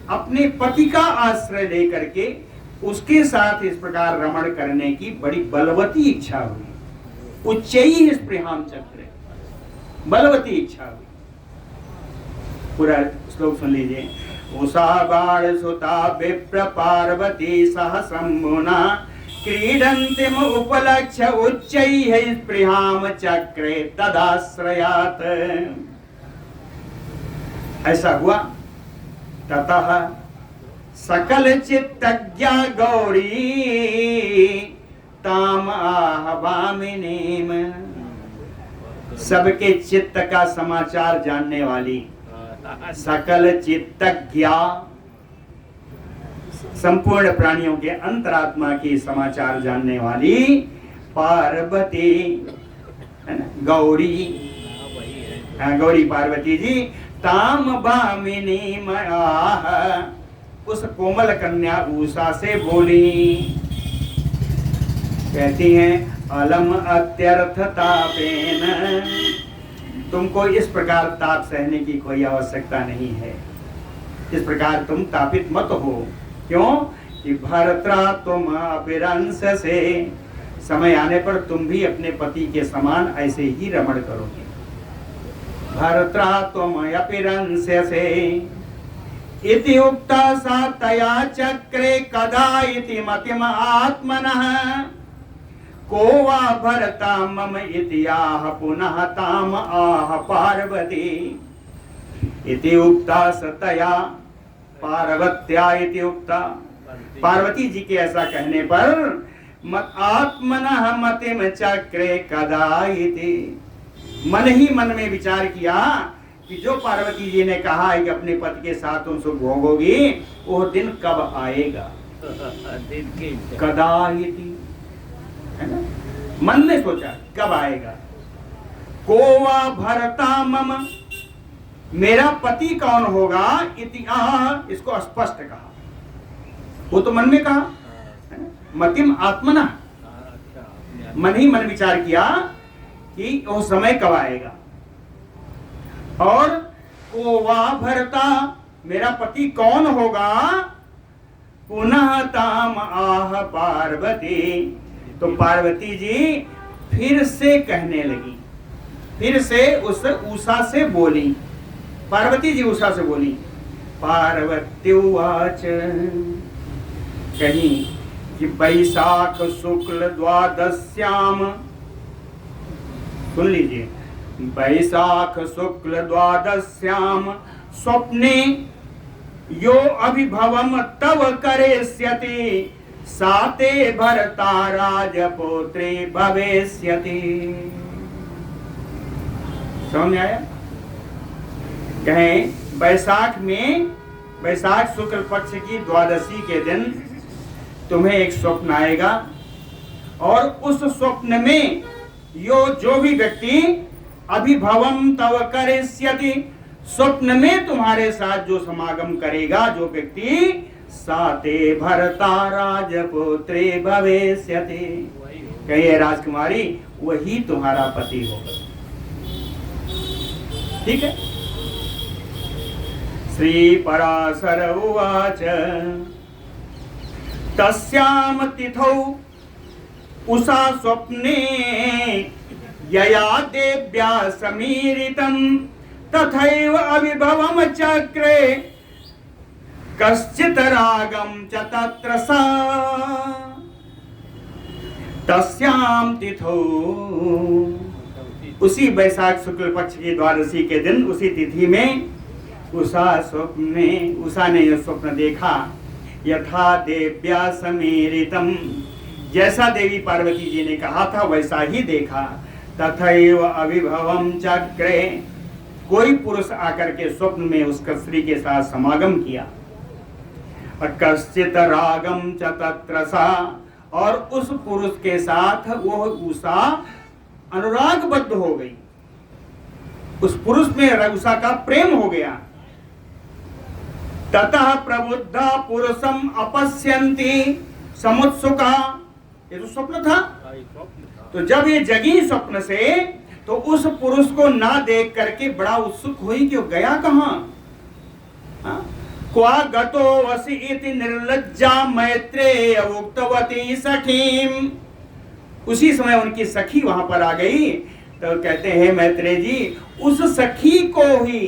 अपने पति का आश्रय लेकर के उसके साथ इस प्रकार रमण करने की बड़ी बलवती इच्छा हुई। उच्चैः स्पृहाम चक्रे, बलवती इच्छा हुई। पूरा श्लोक सुन लीजिए। उषा बाण सुता विप्र पार्वती सह शंभुना क्रीडन्तीम उपलक्ष्य उच्चैः स्पृहाम चक्रे तदाश्रयात्। ऐसा हुआ। ततः सकल चित्तज्ञा गौरी ताम आहवामिनीम, सबके चित्त का समाचार जानने वाली, सकल चित्तज्ञा, संपूर्ण प्राणियों के अंतरात्मा की समाचार जानने वाली पार्वती, है ना, गौरी, गौरी पार्वती जी ताम भामिनी मयाह, उस कोमल कन्या उषा से बोली। कहती हैं अलम अत्यर्थ तापेन, तुमको इस प्रकार ताप सहने की कोई आवश्यकता नहीं है, इस प्रकार तुम तापित मत हो। क्यों कि भरत्रा तुम अपिरंश से, समय आने पर तुम भी अपने पति के समान ऐसे ही रमण करोगे। भरत्रा तुम अपिरंश से इति उक्ता सा तया चक्रे कदा इति मतिम आत्मनः, को वा भरता मम इति आह पुनः ताम आह पार्वती। इति उक्ता सतया पार्वत्या इति उक्ता, पार्वती जी के ऐसा कहने पर मत आत्मनः मतिम चक्रे कदा इति, मन ही मन में विचार किया कि जो पार्वती जी ने कहा है कि अपने पति के साथ तुम सुख भोगोगी, वो दिन कब आएगा। कदा इति, है ना, मन ने सोचा कब आएगा। को वा भरता मम, मेरा पति कौन होगा, इति आह, इसको स्पष्ट कहा। वो तो मन में कहा, मतिम आत्मना, मन ही मन विचार किया कि वो समय कब आएगा। और को वा भरता, मेरा पति कौन होगा, पुनः ताम आह पार्वती, तो पार्वती जी फिर से कहने लगी, फिर से उस उषा से बोली। पार्वती जी उषा से बोली। पार्वत्युवाच, कहीं कि वैशाख शुक्ल द्वादश्याम, सुन लीजिए, वैशाख शुक्ल द्वादश्याम स्वप्ने यो अभिभवम तव करेष्यति, साते भरता राजपुत्री भवेष्यति। समझ आया? कहें वैशाख में, वैशाख शुक्ल पक्ष की द्वादशी के दिन तुम्हें एक स्वप्न आएगा, और उस स्वप्न में यो, जो भी व्यक्ति अभिभवम तव करिष्यति, स्वप्न में तुम्हारे साथ जो समागम करेगा, जो व्यक्ति, साते भरता राजपुत्री भवेष्यति, कहिए राजकुमारी, वही तुम्हारा पति होगा। ठीक है। श्री पराशर उवाच तस्याम तिथौ उषा स्वप्ने यया देव्या समीरितं तथैव अभिभवम चक्रे कश्चित् रागम च तत्र सा। तस्याम तिथौ, उसी वैशाख शुक्ल पक्ष की द्वादशी के दिन, उसी तिथि में उषा स्वप्ने, उषा ने यह स्वप्न देखा। यथा देव्या समीरितम, जैसा देवी पार्वती जी ने कहा था वैसा ही देखा। तथैव अभिभवम चक्रे, कोई पुरुष आकर के स्वप्न में उस स्त्री के साथ समागम किया। और कश्चित् रागम च तत्र सा, और उस पुरुष के साथ वो उषा अनुरागबद्ध हो गई, उस पुरुष में उषा का प्रेम हो गया। ततः प्रबुद्धा पुरुषम अपश्यन्ति समुत्सुका, ये तो स्वप्न था। स्वप्न था। तो जब ये जगी स्वप्न से, तो उस पुरुष को ना देख करके बड़ा उत्सुक हुई कि वो गया कहां। क्वा गतो वसि इति निर्लज्जा मैत्रेय उक्तवती सखीम। उसी समय उनकी सखी वहां पर आ गई। तो कहते हैं मैत्रेय जी, उस सखी को ही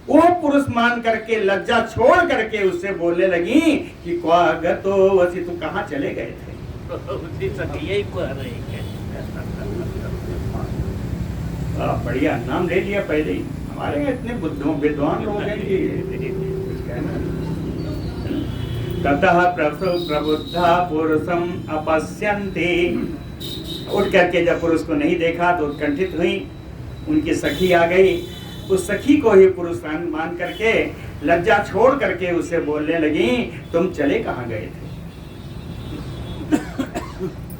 वो पुरुष मान करके लज्जा छोड़ करके उससे बोलने लगी कि क्वा गतो वसि, तू कहां चले गए थे। उसी सखी यही कह रही है। बढ़िया नाम ले लिया पहले ही। हमारे यहाँ इतने विद्वान लोग हैं कि ततः प्रबुद्धा पुरुषम अपश्यन्ति। उठ करके जब पुरुष को नहीं देखा तो उत्कंठित हुई। उनकी सखी आ गई। उस सखी को ही पुरुष मान करके लज्जा छोड़ करके उससे बोलने लगी, तुम चले कहाँ गए थे।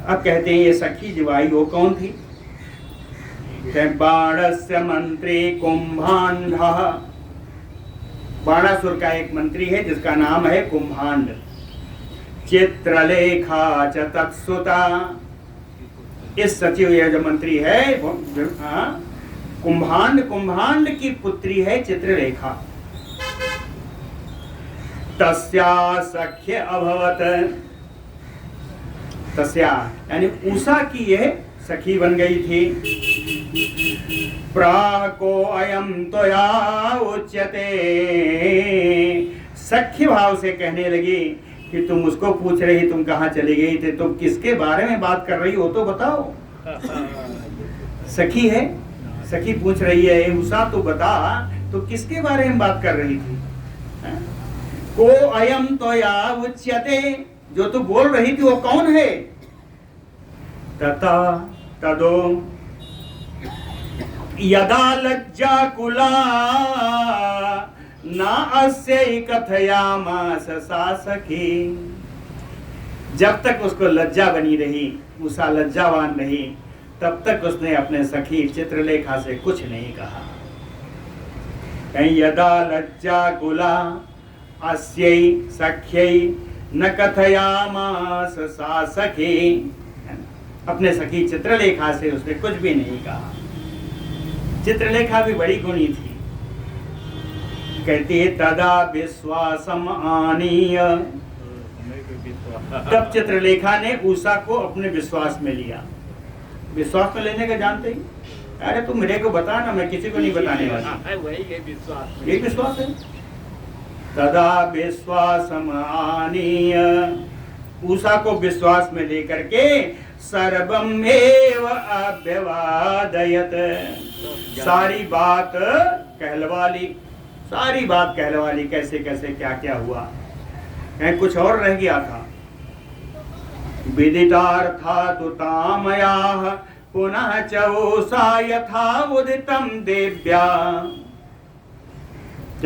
अब कहते हैं ये सखी जो आई वो कौन थी। बाणस्य मंत्री कुंभांड। बाणासुर का एक मंत्री है जिसका नाम है कुंभांड। चित्रलेखा च तत्सुता। इस सचिव यह जो मंत्री है कुंभांड की पुत्री है चित्रलेखा। तस्या सख्य अभवत। तस्या यानी उषा की यह सखी बन गई थी। प्राको अयम त्वया उच्यते। सख्य भाव से कहने लगी कि तुम उसको पूछ रही तुम कहाँ चली गई थे, तुम किसके बारे में बात कर रही हो तो बताओ। सखी है, सखी पूछ रही है उषा तो बता, तो किसके बारे में बात कर रही थी। को अयम त्वया उच्यते, जो तू बोल रही थी वो कौन है। तथा तदो यदा लज्जा कुला ना अस्य कथयामास सा सखी। जब तक उसको लज्जा बनी रही, उषा लज्जावान रही, तब तक उसने अपने सखी चित्रलेखा से कुछ नहीं कहा। कहीं यदा लज्जा कुला अस्यै सख्यै न कथयामास सा सखी। अपने सखी चित्रलेखा से उसने कुछ भी नहीं कहा। चित्रलेखा भी बड़ी गुणी थी। कहती है तदा विश्वासम आनीय। तब चित्रलेखा ने उषा को अपने विश्वास में लिया। विश्वास में लेने का जानते ही, अरे तू मेरे को बता ना, मैं किसी को नहीं बताने वाला। यही विश्वास है। तदा विश्वासम आनीय। उषा को विश्वास में लेकर के सर्वमेव अभ्यवादयत। सारी बात कहलवाली, सारी बात कहलवाली, कैसे कैसे क्या क्या हुआ। कहीं कुछ और रह गया था। विदितार्था तु तामयाः पुनः च उषा यथा उदितं देव्या।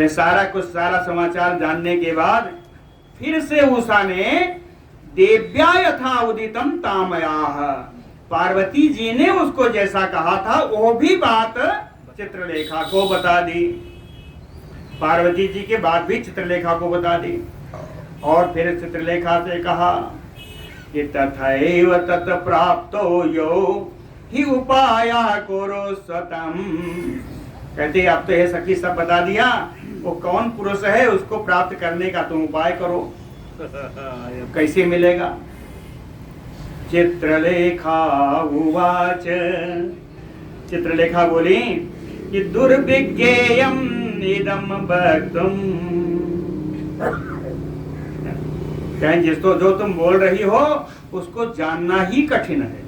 सारा कुछ सारा समाचार जानने के बाद फिर से उषा ने देव्या यथा उदितम तामयाः, पार्वती जी ने उसको जैसा कहा था वो भी बात चित्रलेखा को बता दी। पार्वती जी के बाद भी चित्रलेखा को बता दी। और फिर चित्रलेखा से कहा कि तथैव तत् प्राप्तो यो हि उपाया कुरु स्वतम। कहते अब तो ये सखी सब बता दिया, वो कौन पुरुष है उसको प्राप्त करने का तुम उपाय करो। कैसे मिलेगा। चित्रलेखा उवाच। चित्रलेखा बोली कि दुर्विज्ञेयम इदम वक्तुम। जिसको जो तुम बोल रही हो उसको जानना ही कठिन है।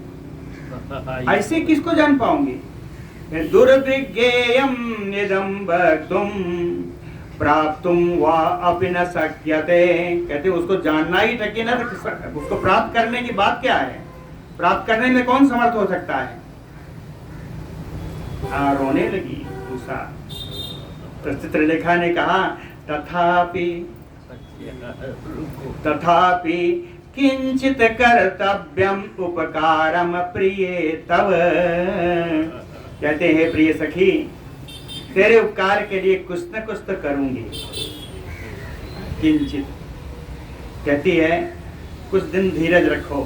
ऐसे किसको जान पाओगे। दुर्विज्ञेयम इदम वक्तुम प्राप्तुम वा अपि न शक्यते। कहते उसको जानना ही कठिन है, उसको प्राप्त करने की बात क्या है। प्राप्त करने में कौन समर्थ हो सकता है। रोने लगी उषा। तो चित्रलेखा ने कहा तथापि किंचित कर्तव्यम उपकारम प्रिय तव। कहते हैं प्रिय सखी तेरे उपकार के लिए कुछ न कुछ तो करूंगी। किंचित कहती है कुछ दिन धीरज रखो,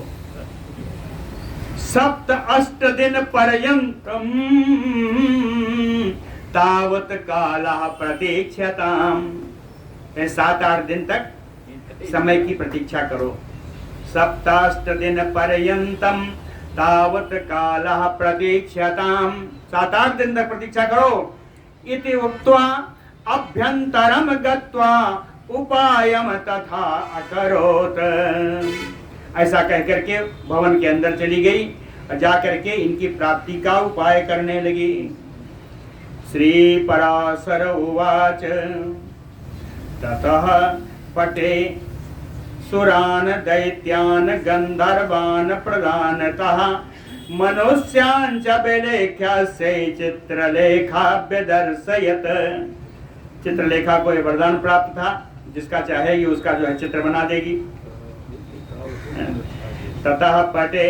सप्त अष्ट दिन पर्यंतम तावत कालः प्रतीक्षताम। 7-8 दिन तक समय की प्रतीक्षा करो। सप्ताष्ट दिन पर्यंतम तावत कालः प्रतीक्षताम। 7-8 दिन तक प्रतीक्षा करो। इति उक्त्वा अभ्यंतरम गत्वा उपायम तथा अकरोत। ऐसा कह करके भवन के अंदर चली गई और जा करके इनकी प्राप्ति का उपाय करने लगी। श्री पराशर उवाच ततः पटे सुरान दैत्यान गंधर्वान प्रधानतः मनुष्यान् च विलेख्य चित्रलेखाभ्य दर्शयत। चित्रलेखा को यह वरदान प्राप्त था, जिसका चाहे उसका जो है चित्र बना देगी। ततः पटे,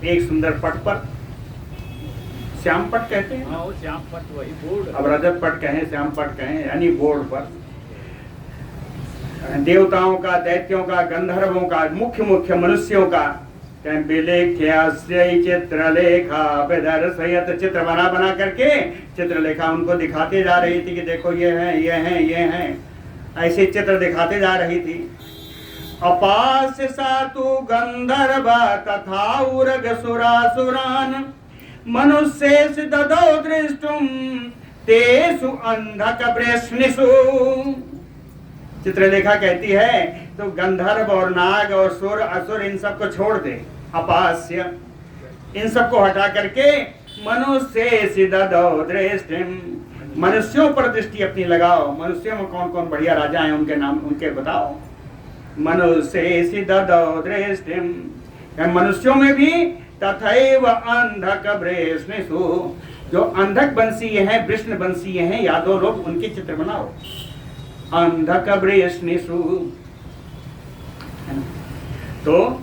एक सुंदर पट पर, श्याम पट कहते हैं। हाँ, श्याम पट वही बोर्ड। अब रजत पट कहें, श्याम पट कहें, यानी बोर्ड पर देवताओं का, दैत्यों का, गंधर्वों का, मुख्य मनुष्यों का चित्रलेखा विदर्शयत। चित्र बना करके चित्रलेखा उनको दिखाते जा रही थी कि देखो ये है, ये है, ये है। ऐसे चित्र दिखाते जा रही थी। अपास्य सातु गंधर्व तथा उर्ग सुरासुरान मनुष्येष ददौ दृष्टुम तेषु अंधक वृष्णिषु। चित्रलेखा कहती है तो गंधर्व और नाग और सुर असुर इन सबको छोड़ दे। अपास्य, इन सबको हटा करके मनुष्येष ददौ दृष्टिम, मनुष्यों पर दृष्टि अपनी लगाओ। मनुष्यों में कौन कौन बढ़िया राजा हैं, उनके नाम उनके बताओ। मनुष्येष ददौ दृष्टिम, मनुष्यों में भी तथैव अंधक वृष्णिषु, जो अंधक वंशीय हैं, वृष्ण वंशीय हैं यादव लोग, उनके चित्र बनाओ। अंधक वृष्णिषु। तो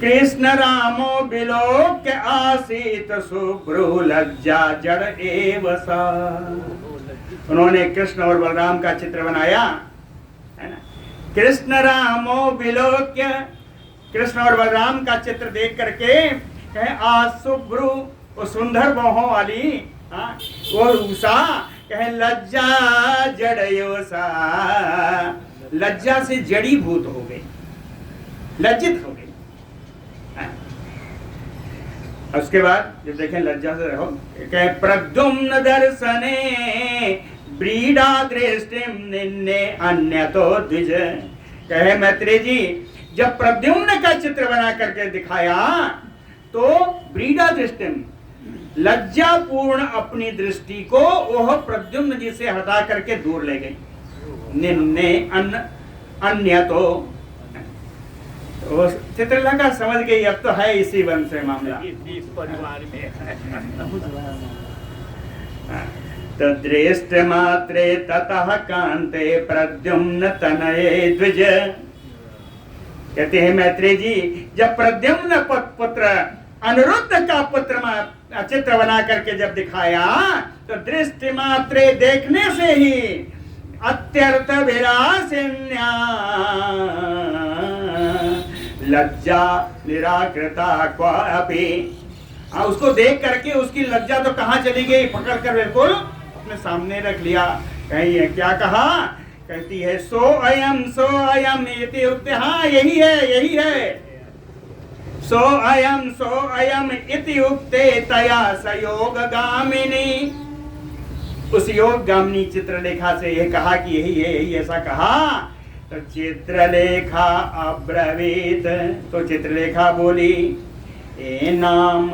कृष्ण रामो विलोक्य आसीत शुभ्रो लज्जा जड़ एव सा। उन्होंने कृष्ण और बलराम का चित्र बनाया, है ना। कृष्ण रामो विलोक्य, कृष्ण और बलराम का चित्र देख करके कहे शुभ्रु, वो सुंदर बाहों वाली, वो उषा, कहे लज्जा जड़यो सा, लज्जा से जड़ीभूत हो गई, लज्जित हो गई। उसके बाद जब देखें लज्जा से रहो, कहे प्रद्युम्न दर्शने ब्रीडा दृष्टिम निन्ने अन्यतो द्विज। कहे मैत्रेय जी, जब प्रद्युम्न का चित्र बना करके दिखाया तो ब्रीडा दृष्टिम, लज्जा पूर्ण अपनी दृष्टि को वह प्रद्युम्न जी से हटा करके दूर ले गई। निन्ने अन्य तो चित्रलेखा समझ गई, अब तो है इसी वंश से मामला, इस परिवार में। तो दृष्ट मात्रे ततः कांते प्रद्युम्न तनये द्विज। कहते हैं मैत्रेय जी, जब प्रद्युम्न पुत्र अनिरुद्ध का पुत्र चित्र बना करके जब दिखाया तो दृष्टि मात्रे, देखने से ही अत्यर्थ विलासिन्या लज्जा निराकृता क्वापि। उसको देख करके उसकी लज्जा तो कहाँ चली गई, पकड़ कर बिल्कुल अपने सामने रख लिया। कहीं क्या कहा, कहती है सो अयम इति उक्ते, हाँ यही है, यही है। सो अयम इति उक्ते तया सयोग गामिनी, उस योग गामिनी चित्रलेखा से यह कहा कि यही है, यही ऐसा कहा। तो चित्रलेखा अब्रवीत, तो चित्रलेखा बोली एनाम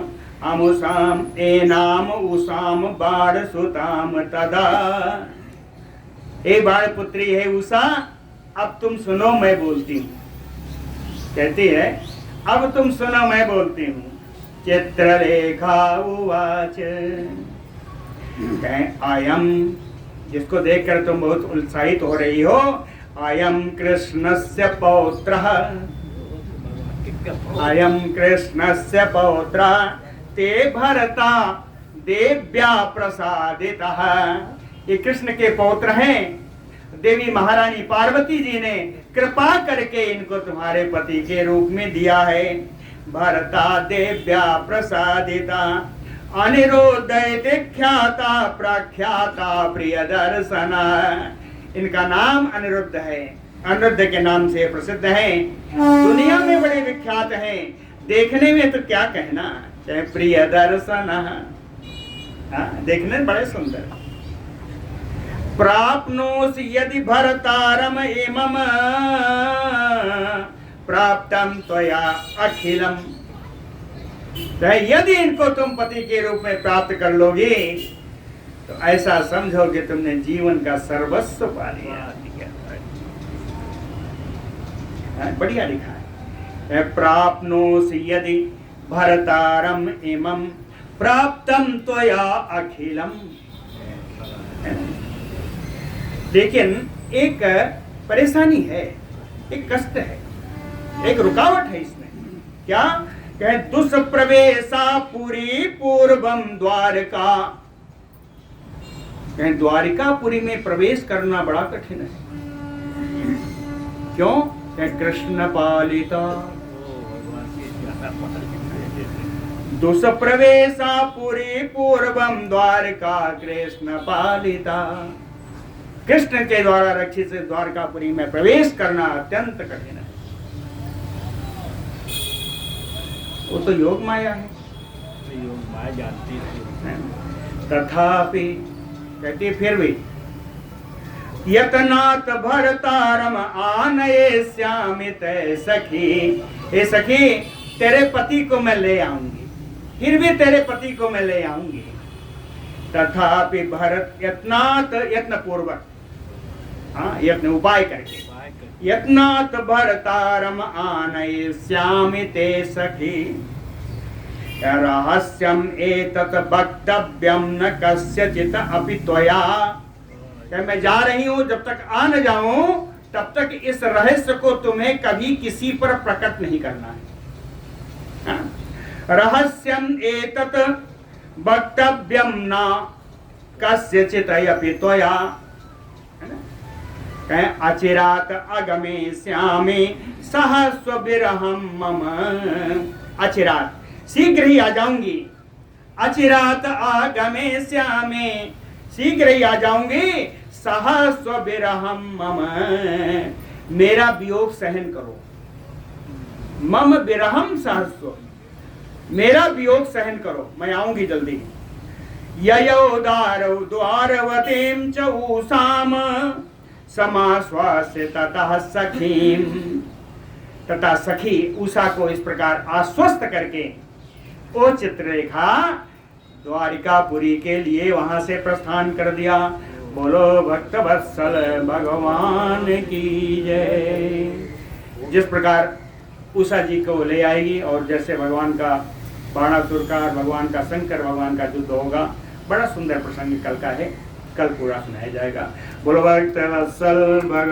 उषाम बाण सुताम तदा। ए बाण पुत्री है उषा, अब तुम सुनो मैं बोलती हूँ। कहती है अब तुम सुनो मैं बोलती हूँ। चित्रलेखा उवाच, आयम, जिसको देखकर तुम बहुत उत्साहित हो रही हो, आयम कृष्णस्य पौत्रः, आयम कृष्णस्य पौत्रः ते भरता देव्या प्रसादितः। ये कृष्ण के पौत्र हैं, देवी महारानी पार्वती जी ने कृपा करके इनको तुम्हारे पति के रूप में दिया है। भरता देव्या प्रसादिता अनिरुद्ध ख्याता प्रख्याता प्रिय दर्शन। इनका नाम अनिरुद्ध है, अनिरुद्ध के नाम से प्रसिद्ध है, दुनिया में बड़े विख्यात हैं। देखने में तो क्या कहना, चाहे प्रिय दर्शन, देखने में बड़े सुंदर। प्राप्नोसि यदि भरतारम इमम प्राप्तम त्वया अखिलम। यदि इनको तुम पति के रूप में प्राप्त कर लोगे तो ऐसा समझो कि तुमने जीवन का सर्वस्व पा लिया। बढ़िया लिखा है, प्राप्नोसि यदि भरतारम इमम प्राप्तम त्वया अखिलम। लेकिन एक परेशानी है, एक कष्ट है, एक रुकावट है इसमें। क्या कहे, दुष्प्रवेशा पुरी पूर्वम द्वारका। कहे द्वारिकापुरी में प्रवेश करना बड़ा कठिन है। क्यों? कहे कृष्ण पालिता। दुष्प्रवेशा पुरी पूर्वम द्वारका कृष्ण पालिता। कृष्ण के द्वारा रक्षित द्वारकापुरी में प्रवेश करना अत्यंत कठिन है। वो तो योग माया है, योग माया जानती है। तथापि कहती फिर भी यतनात भरतारम आनये श्यामित सखी। ए सखी, तेरे पति को मैं ले आऊंगी, फिर भी तेरे पति को मैं ले आऊंगी। तथापि भरत यत्नात, यत्न पूर्वक, यत्न उपाय करके, यत्नात भरतारम आनयिष्यामि ते सखी। रहस्यम एतत् वक्तव्यम न कस्यचित् अपि त्वया। मैं जा रही हूं, जब तक आ न जाऊं तब तक इस रहस्य को तुम्हें कभी किसी पर प्रकट नहीं करना है। रहस्यम एतत् वक्तव्यम न कस्यचित् अपि त्वया। अचिरात अगमेष्यामि सहस्व विरहम मम। अचिरात, शीघ्र ही आ जाऊंगी। अचिरात आगमेष्यामि, शीघ्र ही आ जाऊंगी। सहस्व विरहम मम, मेरा वियोग सहन करो। मम विरहम सहस्व, मेरा वियोग सहन करो, मैं आऊंगी जल्दी। ययो दारौ द्वारवतीं च ऊषाम समाश्वास्य ततः सखीम। तथा सखी उषा को इस प्रकार आश्वस्त करके ओ चित्ररेखा द्वारिकापुरी के लिए वहां से प्रस्थान कर दिया। बोलो भक्त वत्सल भगवान की जय। जिस प्रकार उषा जी को ले आएगी और जैसे भगवान का बाणासुर का, भगवान का शंकर भगवान का युद्ध होगा, बड़ा सुंदर प्रसंग कल का है, कल पूरा सुनाया जाएगा। बोलो भक्त वत्सल भगवान।